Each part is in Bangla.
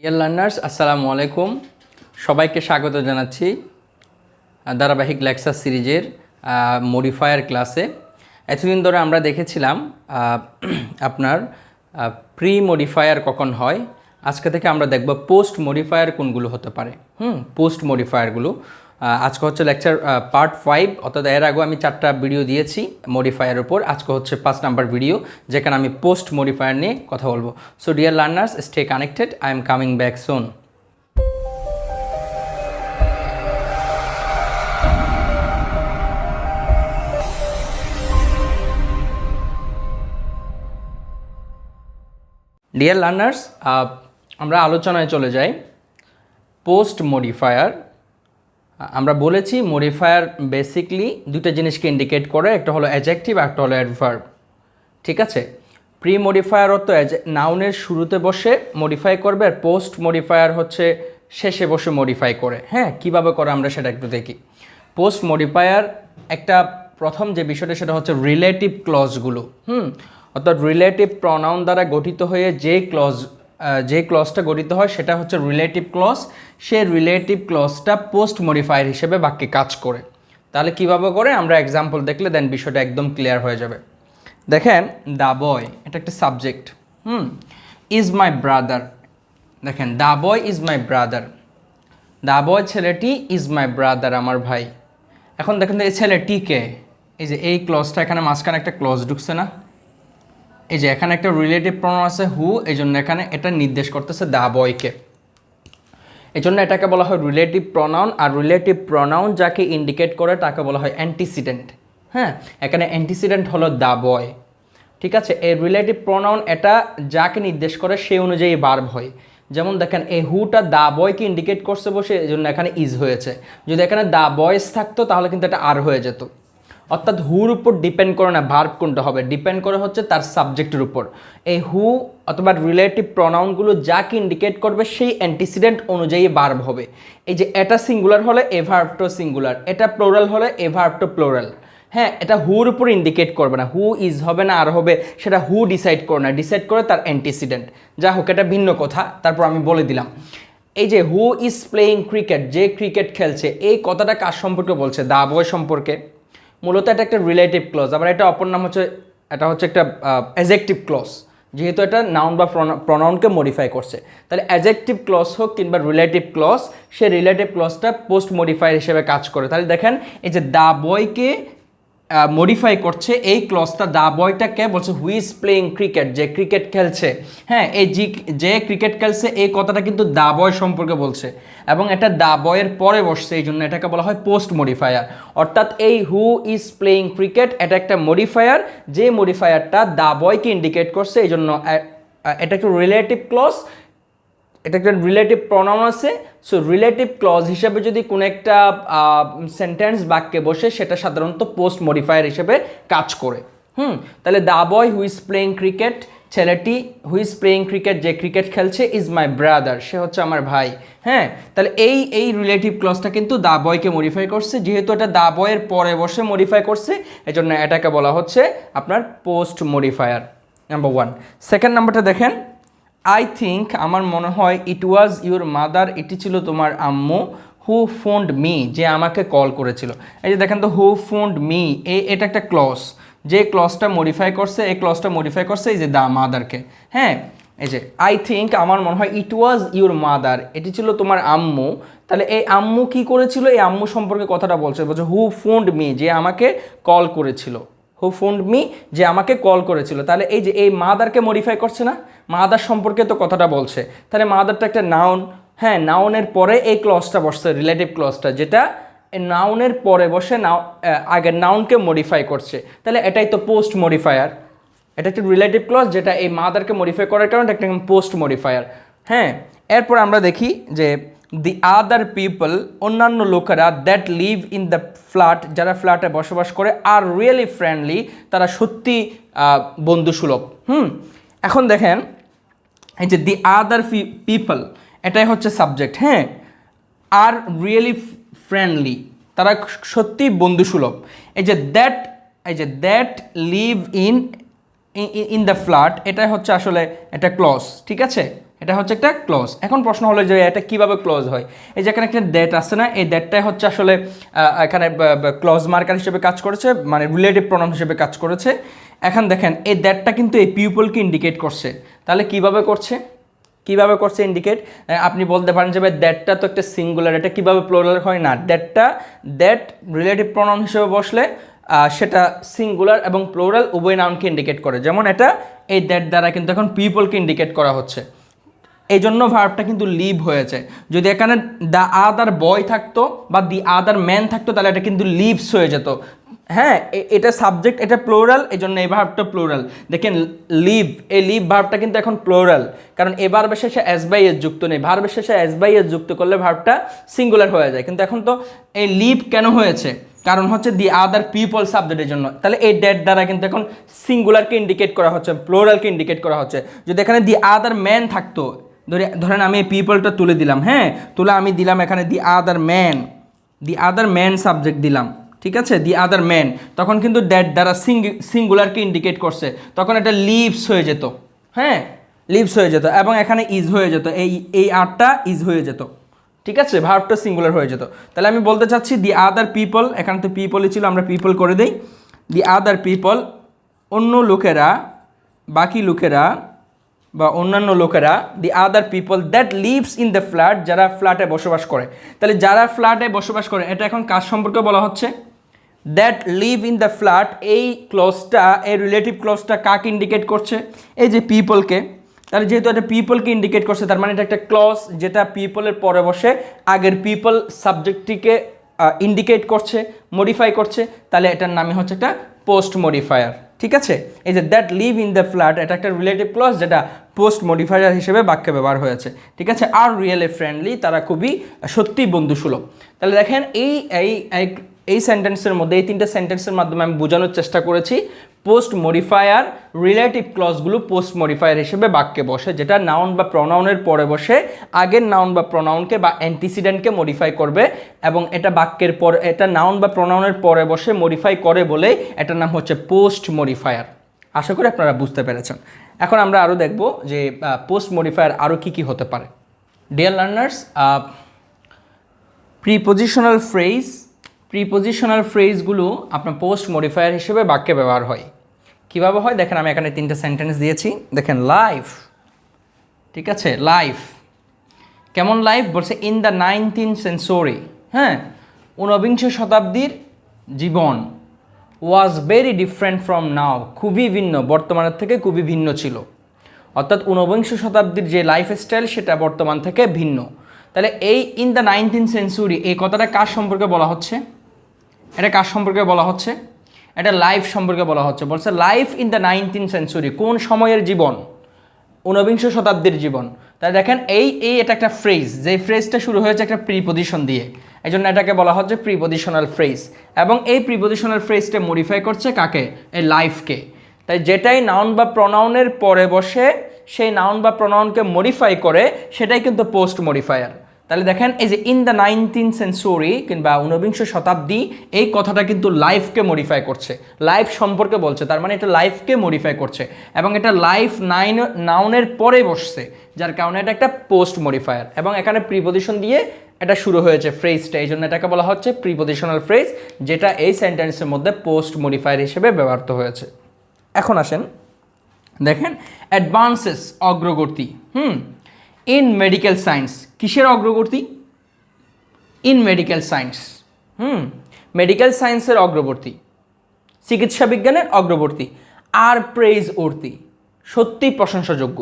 ডিয়ার লার্নার্স, আসসালামু আলাইকুম। সবাইকে স্বাগত জানাচ্ছি ধারাবাহিক লেকচার সিরিজের মডিফায়ার ক্লাসে। এতদিন ধরে আমরা দেখেছিলাম আপনার প্রি মডিফায়ার কখন হয়। আজকে থেকে আমরা দেখব পোস্ট মডিফায়ার কোনগুলো হতে পারে। পোস্ট মডিফায়ারগুলো আজকে হচ্ছে লেকচার পার্ট 5, অর্থাৎ এর আগেও আমি 4টা ভিডিও দিয়েছি মডিফায়ার উপর। আজকে হচ্ছে 5 নাম্বার ভিডিও, যেখানে আমি পোস্ট মডিফায়ার নিয়ে কথা বলবো। So dear learners, stay connected, I am coming back soon. Dear learners, আমরা আলোচনায় চলে যাই। পোস্ট মডিফায়ার, আমরা বলেছি মডিফায়ার বেসিকলি দুটো জিনিসকে ইন্ডিকেট করে, একটা হলো অ্যাডজেক্টিভ আর একটা হলো অ্যাডভার্ব। ঠিক আছে, প্রি মডিফায়ার অর্থ নাউনের শুরুতে বসে মডিফাই করবে, আর পোস্ট মডিফায়ার হচ্ছে শেষে বসে মডিফাই করে। হ্যাঁ, কীভাবে করে আমরা সেটা একটু দেখি। পোস্ট মডিফায়ার একটা প্রথম যে বিষয়টা সেটা হচ্ছে রিলেটিভ ক্লজগুলো। অর্থাৎ রিলেটিভ প্রনাউন দ্বারা গঠিত হয়ে যে ক্লজটা গঠিত হয় সেটা হচ্ছে রিলেটিভ ক্লজ। সে রিলেটিভ ক্লজটা পোস্ট মডিফায়ার হিসেবে বাক্যে কাজ করে। তাহলে কিভাবে করে আমরা এক্সাম্পল দেখলে দেন বিষয়টা একদম ক্লিয়ার হয়ে যাবে। দেখেন, দ্য বয়, এটা একটা সাবজেক্ট। Is my brother. দেখেন, the boy is my brother. The boy ছেলেটি, ইজ মাই ব্রাদার আমার ভাই। এখন দেখেন তো এই ছেলেটিকে, এই যে এই ক্লজটা এখানে মাঝখানে একটা ক্লজ ঢুকছে না, এই যে এখানে একটা রিলেটিভ প্রনাউন আছে হু, এই জন্য এখানে এটা নির্দেশ করতেছে দ্য বয়কে। এই জন্য এটাকে বলা হয় রিলেটিভ প্রনাউন। আর রিলেটিভ প্রনাউন যাকে ইন্ডিকেট করে তাকে বলা হয় অ্যান্টিসিডেন্ট। হ্যাঁ, এখানে অ্যান্টিসিডেন্ট হলো দ্য বয়। ঠিক আছে, এই রিলেটিভ প্রনাউন এটা যাকে নির্দেশ করে সেই অনুযায়ী ভার্ব হয়। যেমন দেখেন, এই হুটা দ্য বয়কে ইন্ডিকেট করছে বসে, এই জন্য এখানে ইজ হয়েছে। যদি এখানে দ্য বয়েস থাকতো তাহলে কিন্তু এটা আর হয়ে যেত। অর্থাৎ হুর উপর ডিপেন্ড করে না ভার্ব কোনটা হবে, ডিপেন্ড করে হচ্ছে তার সাবজেক্টের উপর। এই হু অথবা রিলেটিভ প্রনাউনগুলো যাকে ইন্ডিকেট করবে সেই অ্যান্টিসিডেন্ট অনুযায়ী ভার্ব হবে। এই যে এটা সিঙ্গুলার হলে এ ভার্বটা সিঙ্গুলার, এটা প্লোরাল হলে এ ভার্বটা প্লোরাল। হ্যাঁ, এটা হুর উপর ইন্ডিকেট করবে না, হু ইজ হবে না আর হবে, সেটা হু ডিসাইড করে না, ডিসাইড করে তার অ্যান্টিসিডেন্ট। যা হোক, এটা ভিন্ন কথা, তারপর আমি বলে দিলাম। এই যে হু ইজ প্লেয়িং ক্রিকেট, যে ক্রিকেট খেলছে, এই কথাটা কার সম্পর্কে বলছে? দ্য বয় সম্পর্কে। মূলত এটা একটা রিলেটিভ ক্লজ। আবার এটা অপর নাম হচ্ছে, এটা হচ্ছে একটা অ্যাডজেক্টিভ ক্লজ, যেহেতু এটা নাউন বা প্রনাউনকে মডিফাই করছে। তাহলে অ্যাডজেক্টিভ ক্লজ হোক কিংবা রিলেটিভ ক্লজ, সে রিলেটিভ ক্লজটা পোস্ট মডিফায়ার হিসেবে কাজ করে। তাহলে দেখেন, এই যে দ্য বয়কে মডিফাই করছে এই ক্লজটা, দ্য বয়টাকে বলছে হু ইজ প্লেয়িং ক্রিকেট, যে ক্রিকেট খেলছে। হ্যাঁ, এই যে ক্রিকেট খেলছে এই কথাটা কিন্তু দ্য বয় সম্পর্কে বলছে, এবং এটা দ্য বয়ের পরে বসছে, এই জন্য এটাকে বলা হয় পোস্ট মডিফায়ার। অর্থাৎ এই হু ইজ প্লেয়িং ক্রিকেট এটা একটা মডিফায়ার, যে মডিফায়ারটা দ্য বয়কে ইন্ডিকেট করছে, এই জন্য এটা একটা রিলেটিভ ক্লজ, এটা একটা রিলেটিভ প্রনাউন আছে। সো রিলেটিভ ক্লজ হিসেবে যদি কোনো একটা সেন্টেন্স বাক্যে বসে, সেটা সাধারণত পোস্ট মডিফায়ার হিসেবে কাজ করে। তাহলে the boy who is playing cricket, ছেলেটি হু ইজ প্লেয়িং ক্রিকেট, যে ক্রিকেট খেলছে, ইজ মাই ব্রাদার, সে হচ্ছে আমার ভাই। হ্যাঁ, তাহলে এই রিলেটিভ ক্লজটা কিন্তু দ্য বয়কে মডিফাই করছে। যেহেতু এটা দ্য বয়ের পরে বসে মডিফাই করছে, এই জন্য এটাকে বলা হচ্ছে আপনার পোস্ট মডিফায়ার, নাম্বার 1। সেকেন্ড নাম্বারটা দেখেন, আই থিঙ্ক, আমার মনে হয়, ইট ওয়াজ ইউর মাদার, এটি ছিল তোমার আম্মু, হু ফোন্ড মি, যে আমাকে কল করেছিল। এই যে দেখেন তো, হু ফোন্ড মি, এটা একটা ক্লজ, যে ক্লজটা মডিফাই করছে, এই ক্লজটা মডিফাই করছে এই যে দ্য মাদারকে। হ্যাঁ, এই যে আই থিঙ্ক, আমার মনে হয়, ইট ওয়াজ ইউর মাদার, এটি ছিল তোমার আম্মু। তাহলে এই আম্মু কি করেছিল, এই আম্মু সম্পর্কে কথাটা বলছে হু ফোন্ড মি, যে আমাকে কল করেছিল, হু ফোন্ড মি, যে আমাকে কল করেছিল। তাহলে এই যে এই মাদারকে মডিফাই করছে না, মাদার সম্পর্কে তো কথাটা বলছে। তাহলে মাদারটা একটা নাউন। হ্যাঁ, নাউনের পরে এই ক্লজটা বসছে, রিলেটিভ ক্লজটা, যেটা নাউনের পরে বসে আগের নাউনকে মডিফাই করছে। তাহলে এটাই তো পোস্ট মডিফায়ার। এটা একটা রিলেটিভ ক্লজ যেটা এই মাদারকে মডিফাই করার কারণে একটা পোস্ট মডিফায়ার। হ্যাঁ, এরপর আমরা দেখি যে দি আদার পিপল, অন্যান্য লোকেরা, that live in the flat, যারা ফ্ল্যাটে বসবাস করে, আর রিয়েলি ফ্রেন্ডলি, তারা সত্যি বন্ধুসুলভ। এখন দেখেন, এই যে দি আদার পিপল, এটাই হচ্ছে সাবজেক্ট। হ্যাঁ, আর রিয়েলি ফ্রেন্ডলি, তারা সত্যি বন্ধুসুলভ। এই যে that live in the flat, এটাই হচ্ছে আসলে একটা ক্লজ। ঠিক আছে, এটা হচ্ছে একটা ক্লজ। এখন প্রশ্ন হলো যে এটা কিভাবে ক্লজ হয়। এই যে এখানে একটা দ্যাট আছে না, এই দ্যাটটাই হচ্ছে আসলে এখানে ক্লজ মার্কার হিসেবে কাজ করেছে, মানে রিলেটিভ প্রোনাউন হিসেবে কাজ করেছে। এখন দেখেন এই দ্যাটটা কিন্তু এই পিপলকে ইন্ডিকেট করছে। তাহলে কিভাবে করছে, কিভাবে করছে ইন্ডিকেট? আপনি বলতে পারেন যে ভাই দ্যাটটা তো একটা সিঙ্গুলার, এটা কিভাবে প্লুরাল হয়? না, দ্যাট রিলেটিভ প্রোনাউন হিসেবে বসলে সেটা সিঙ্গুলার এবং প্লুরাল উভয় নাউনকে ইন্ডিকেট করে। যেমন এটা এই দ্যাট দ্বারা কিন্তু এখন পিপলকে ইন্ডিকেট করা হচ্ছে, এই জন্য ভার্বটা কিন্তু লিভ হয়েছে। যদি এখানে দ্য আদার বয় থাকতো বা দি আদার ম্যান থাকতো তাহলে এটা কিন্তু লিভস হয়ে যেত। হ্যাঁ, এটা সাবজেক্ট, এটা প্লোরাল, এই জন্য এই ভার্বটা প্লোরাল। দেখেন লিভ, এই লিভ ভার্বটা কিন্তু এখন প্লোরাল, কারণ এ ভার্বের শেষে এস বাই এস যুক্ত নেই। ভার্বের শেষে এস বাই এস যুক্ত করলে ভার্বটা সিঙ্গুলার হয়ে যায়, কিন্তু এখন তো এই লিভ কেন হয়েছে? কারণ হচ্ছে দি আদার পিপল সাবজেক্টের জন্য। তাহলে এই ড্যাট দ্বারা কিন্তু এখন সিঙ্গুলারকে ইন্ডিকেট করা হচ্ছে, প্লোরালকে ইন্ডিকেট করা হচ্ছে। যদি এখানে দি আদার ম্যান থাকতো, ধরেন আমি এই পিপলটা তুলে দিলাম, হ্যাঁ, তুলে আমি দিলাম এখানে দি আদার ম্যান সাবজেক্ট দিলাম, ঠিক আছে, দি আদার ম্যান, তখন কিন্তু দ্যাট দ্বারা সিঙ্গুলারকে ইন্ডিকেট করছে, তখন এটা লিভস হয়ে যেত। হ্যাঁ, লিভস হয়ে যেত এবং এখানে ইজ হয়ে যেত, এই আরটা ইজ হয়ে যেত, ঠিক আছে, ভার্বটা সিঙ্গুলার হয়ে যেত। তাহলে আমি বলতে চাচ্ছি দি আদার পিপল, এখানে তো পিপলই ছিল, আমরা পিপল করে দিই, দি আদার পিপল, অন্য লোকেরা, বাকি লোকেরা বা অন্যান্য লোকেরা, the other people that lives in the flat, যারা ফ্ল্যাটে বসবাস করে। তাহলে যারা ফ্ল্যাটে বসবাস করে, এটা এখন কার সম্পর্কে বলা হচ্ছে? That live in the flat, এই ক্লজটা, এই রিলেটিভ ক্লজটা কাকে ইন্ডিকেট করছে? এই যে পিপলকে। তাহলে যেহেতু এটা পিপলকে ইন্ডিকেট করছে, তার মানে এটা একটা ক্লজ যেটা পিপলের পরে বসে আগের পিপল সাবজেক্টটিকে ইন্ডিকেট করছে, মডিফাই করছে। তাহলে এটার নামই হচ্ছে একটা পোস্ট মডিফায়ার, ঠিক আছে। এই যে that live in the flat, এটা একটা রিলেটিভ ক্লজ যেটা পোস্ট মডিফায়ার হিসেবে বাক্যে ব্যবহার হয়েছে, ঠিক আছে। আর রিয়েলি ফ্রেন্ডলি, তারা খুবই সত্যি বন্ধুসুলভ। তাহলে দেখেন এই সেন্টেন্সের মধ্যে, এই তিনটে সেন্টেন্সের মাধ্যমে আমি বোঝানোর চেষ্টা করেছি পোস্ট মডিফায়ার, রিলেটিভ ক্লজগুলো পোস্ট মডিফায়ার হিসেবে বাক্যে বসে, যেটা নাউন বা প্রনাউনের পরে বসে আগের নাউন বা প্রনাউনকে বা অ্যান্টিসিডেন্টকে মডিফাই করবে, এবং এটা বাক্যের পর, এটা নাউন বা প্রনাউনের পরে বসে মডিফাই করে বলে এটার নাম হচ্ছে পোস্ট মডিফায়ার। আশা করি আপনারা বুঝতে পেরেছেন। এখন আমরা আরও দেখব যে পোস্ট মডিফায়ার আরও কী কী হতে পারে। ডিয়ার লার্নার্স, প্রিপোজিশনাল ফ্রেজগুলো আপনার পোস্ট মডিফায়ার হিসেবে বাক্যে ব্যবহার হয়। কীভাবে হয় দেখেন, আমি এখানে তিনটে সেন্টেন্স দিয়েছি। দেখেন লাইফ, ঠিক আছে, লাইফ কেমন? লাইফ বলছে ইন দ্য 19th century, হ্যাঁ, ঊনবিংশ শতাব্দীর জীবন, was very different from now, খুবই ভিন্ন, বর্তমানের থেকে খুবই ভিন্ন ছিল। অর্থাৎ ঊনবিংশ শতাব্দীর যে লাইফস্টাইল সেটা বর্তমান থেকে ভিন্ন। তাহলে এই ইন দ্য 19th century, এই কথাটা কার সম্পর্কে বলা হচ্ছে? এটা কার সম্পর্কে বলা হচ্ছে? এটা লাইফ সম্পর্কে বলা হচ্ছে। বলছে life in the 19th century, কোন সময়ের জীবন? ঊনবিংশ শতাব্দীর জীবন। তাই দেখেন এটা একটা ফ্রেজ, যে ফ্রেজটা শুরু হয়েছে একটা প্রিপোজিশন দিয়ে, এই জন্য এটাকে বলা হচ্ছে প্রিপোজিশনাল ফ্রেজ। এবং এই প্রিপোজিশনাল ফ্রেজটা মডিফাই করছে কাকে? এই লাইফকে। তাই যেটাই নাউন বা প্রনাউনের পরে বসে সেই নাউন বা প্রনাউনকে মডিফাই করে, সেটাই কিন্তু পোস্ট মডিফায়ার। তাহলে দেখেন এই যে ইন দ্য 19th century কিংবা ঊনবিংশ শতাব্দী, এই কথাটা কিন্তু লাইফকে মডিফাই করছে, লাইফ সম্পর্কে বলছে, তার মানে এটা লাইফকে মডিফাই করছে এবং এটা লাইফ নাউনের পরে বসছে, যার কারণে এটা একটা পোস্ট মডিফায়ার। এবং এখানে প্রিপোজিশন দিয়ে এটা শুরু হয়েছে ফ্রেজটা, এই জন্য এটাকে বলা হচ্ছে প্রিপোজিশনাল ফ্রেজ, যেটা এই সেন্টেন্সের মধ্যে পোস্ট মডিফায়ার হিসেবে ব্যবহৃত হয়েছে। এখন আসেন দেখেন অ্যাডভান্সেস, অগ্রগতি। ইন মেডিকেল সায়েন্স, কিসের অগ্রগতি? ইন মেডিকেল সায়েন্স, মেডিকেল সায়েন্সের অগ্রবর্তী, চিকিৎসা বিজ্ঞানের অগ্রবর্তী। আর প্রেজ অর্থী, সত্যি প্রশংসাযোগ্য।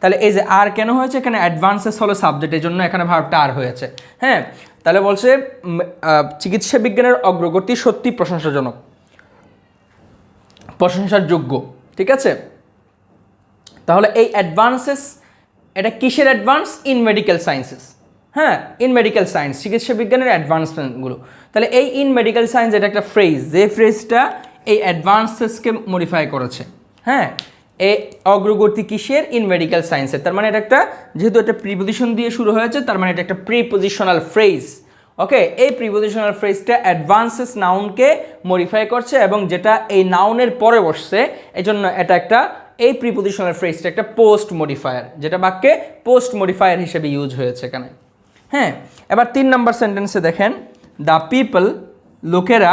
তাহলে এই যে আর কেন হয়েছে? এখানে অ্যাডভান্সেস হলো সাবজেক্ট, এই জন্য এখানে ভার্বটা আর হয়েছে। হ্যাঁ, তাহলে বলছে চিকিৎসা বিজ্ঞানের অগ্রগতি সত্যি প্রশংসাজনক, প্রশংসার যোগ্য, ঠিক আছে। তাহলে এই অ্যাডভান্সেস, এটা কিসের অ্যাডভান্স? ইন মেডিকেল সায়েন্সেস, হ্যাঁ, ইন মেডিকেল সায়েন্স, চিকিৎসা বিজ্ঞানের অ্যাডভান্সমেন্টগুলো। তাহলে এই ইন মেডিকেল সায়েন্স এটা একটা ফ্রেজ, যে ফ্রেজটা এই অ্যাডভান্সেসকে মডিফাই করেছে। হ্যাঁ, এই অগ্রগতি কিসের? ইন মেডিকেল সায়েন্সের। তার মানে এটা একটা, যেহেতু এটা প্রিপোজিশন দিয়ে শুরু হয়েছে, তার মানে এটা একটা প্রিপোজিশনাল ফ্রেজ। ওকে, এই প্রিপোজিশনাল ফ্রেজটা অ্যাডভান্সেস নাউনকে মডিফাই করছে এবং যেটা এই নাউনের পরে বসছে, এই জন্য এটা একটা এই প্রিপজিশনাল ফ্রেজটা একটা পোস্ট মডিফায়ার, যেটা বাক্যে পোস্ট মডিফায়ার হিসেবে ইউজ হয়েছে এখানে। হ্যাঁ, এবার 3 নাম্বার সেন্টেন্সে দেখেন, দ্য পিপল, লোকেরা,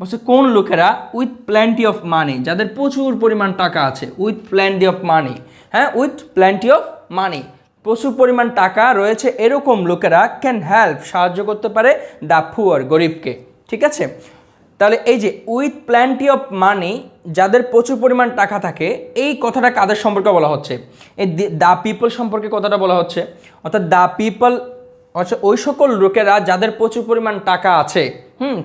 বলছে কোন লোকেরা, উইথ প্ল্যান্টি অফ মানি, যাদের প্রচুর পরিমাণ টাকা আছে, উইথ প্ল্যান্টি অফ মানি, হ্যাঁ, উইথ প্ল্যান্টি অফ মানি, প্রচুর পরিমাণ টাকা রয়েছে এরকম লোকেরা ক্যান হেল্প, সাহায্য করতে পারে দ্য পুয়ার, গরিবকে। ঠিক আছে, তাহলে এই যে উইথ প্ল্যান্টি অফ মানি, যাদের প্রচুর পরিমাণ টাকা থাকে, এই কথাটা কাদের সম্পর্কে বলা হচ্ছে? এই দ্য পিপল সম্পর্কে কথাটা বলা হচ্ছে, অর্থাৎ দ্য পিপল আচ্ছা ওই সকল লোকেরা যাদের প্রচুর পরিমাণ টাকা আছে,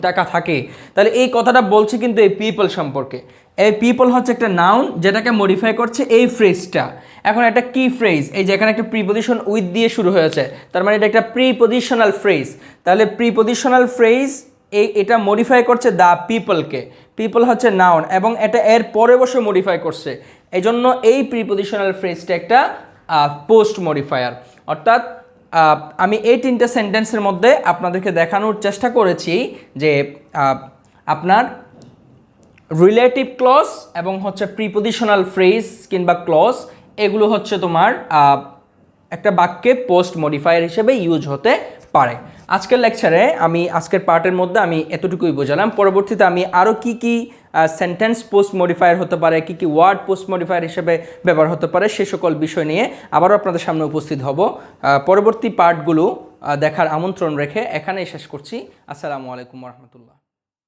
টাকা থাকে। তাহলে এই কথাটা বলছে কিন্তু এই পিপল সম্পর্কে। এই পিপল হচ্ছে একটা নাউন যেটাকে মডিফাই করছে এই ফ্রেজটা। এখন একটা কি ফ্রেজ, এই যে এখানে একটা প্রিপজিশন উইথ দিয়ে শুরু হয়েছে, তার মানে এটা একটা প্রিপজিশনাল ফ্রেজ। তাহলে প্রিপজিশনাল ফ্রেজ এটা মডিফাই করছে দ্য পিপলকে। পিপল হচ্ছে নাউন এবং এটা এর পরে বসে মডিফাই করছে, এই জন্য এই প্রিপজিশনাল ফ্রেজটা একটা পোস্ট মডিফায়ার। অর্থাৎ আমি এই 3টে সেন্টেন্সের মধ্যে আপনাদেরকে দেখানোর চেষ্টা করেছি যে আপনার রিলেটিভ ক্লজ এবং হচ্ছে প্রিপজিশনাল ফ্রেজ কিংবা ক্লজ, এগুলো হচ্ছে তোমার একটা বাক্যে পোস্ট মডিফায়ার হিসেবে ইউজ হতে পারে। আজকের লেকচারে আমি আজকের পার্টের মধ্যে আমি এতটুকুই বোঝালাম। পরবর্তীতে আমি আরও কি সেন্টেন্স পোস্ট মডিফায়ার হতে পারে, কি ওয়ার্ড পোস্ট মডিফায়ার হিসেবে ব্যবহার হতে পারে, সে সকল বিষয় নিয়ে আবারও আপনাদের সামনে উপস্থিত হব। পরবর্তী পার্টগুলো দেখার আমন্ত্রণ রেখে এখানেই শেষ করছি। আসসালামু আলাইকুম রহমতুল্লাহ।